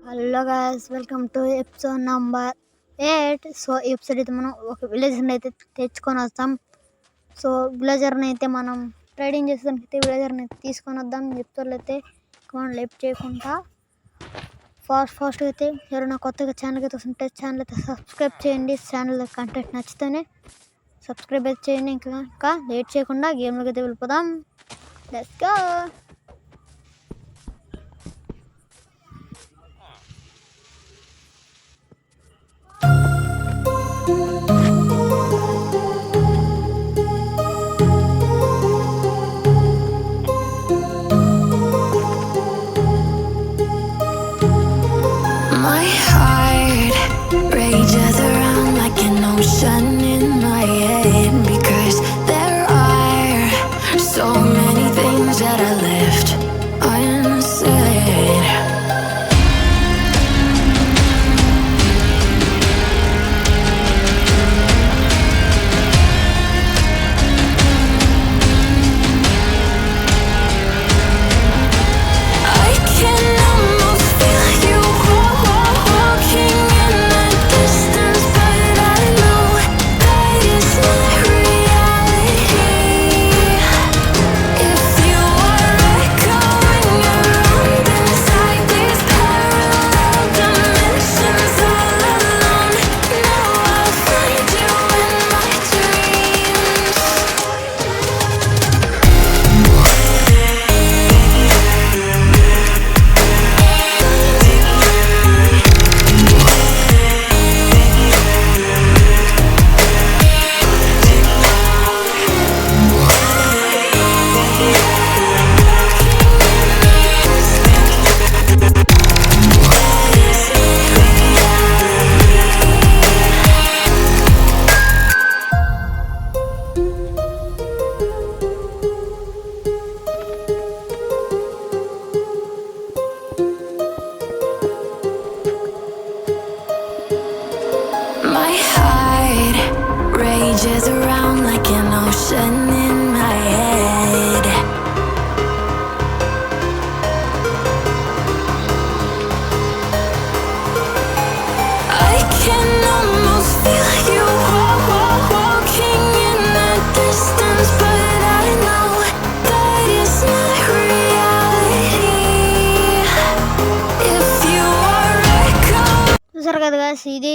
Hello guys, welcome to episode number 8. So ఈ episode అయితే మనం ఒక విలేజర్ని అయితే తెచ్చుకొని వస్తాం. సో విలేజర్ని అయితే మనం ట్రేడింగ్ చేసేదానికి విలేజర్ని అయితే తీసుకొని వద్దాం. ఎపిసోడ్లో అయితే లేట్ చేయకుండా ఫాస్ట్ అయితే ఎవరైనా కొత్తగా ఛానల్కి అయితే వస్తుంటే ఛానల్ అయితే సబ్స్క్రైబ్ చేయండి. ఛానల్ కంటెంట్ నచ్చితేనే సబ్స్క్రైబ్ అయితే చేయండి. ఇంకా లేట్ చేయకుండా గేమ్లోకి అయితే వెళ్ళిపోదాం. Let's go. My heart rages around like an ocean in my head, because there are so many things that I left unsaid. I can almost feel you walking in the distance, but I know that it's not reality. If you are echoing around inside these parallel dimensions all alone, now I'll find you in my dreams. My heart rages around like an ocean in my head. I can almost feel you walking in the distance, but I know that it's not reality. If you are echoing. చూసారు కదా guys, ఇది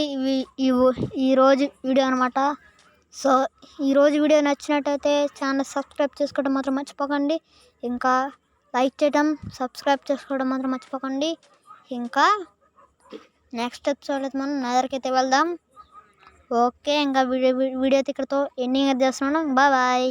ఈరోజు video అనమాట. So ఈరోజు video నచ్చినట్టయితే channel subscribe చేసుకోవడం మాత్రం మర్చిపోకండి. ఇంకా లైక్ చేయడం, సబ్స్క్రైబ్ చేసుకోవడం మాత్రం మర్చిపోకండి. ఇంకా నెక్స్ట్ ఎపిసోడ్ అయితే మనం నెదర్కి అయితే వెళ్దాం. ఓకే, ఇంకా వీడియో అయితే ఇక్కడతో ఎండింగ్ అయితే చేస్తున్నాను. బాయ్.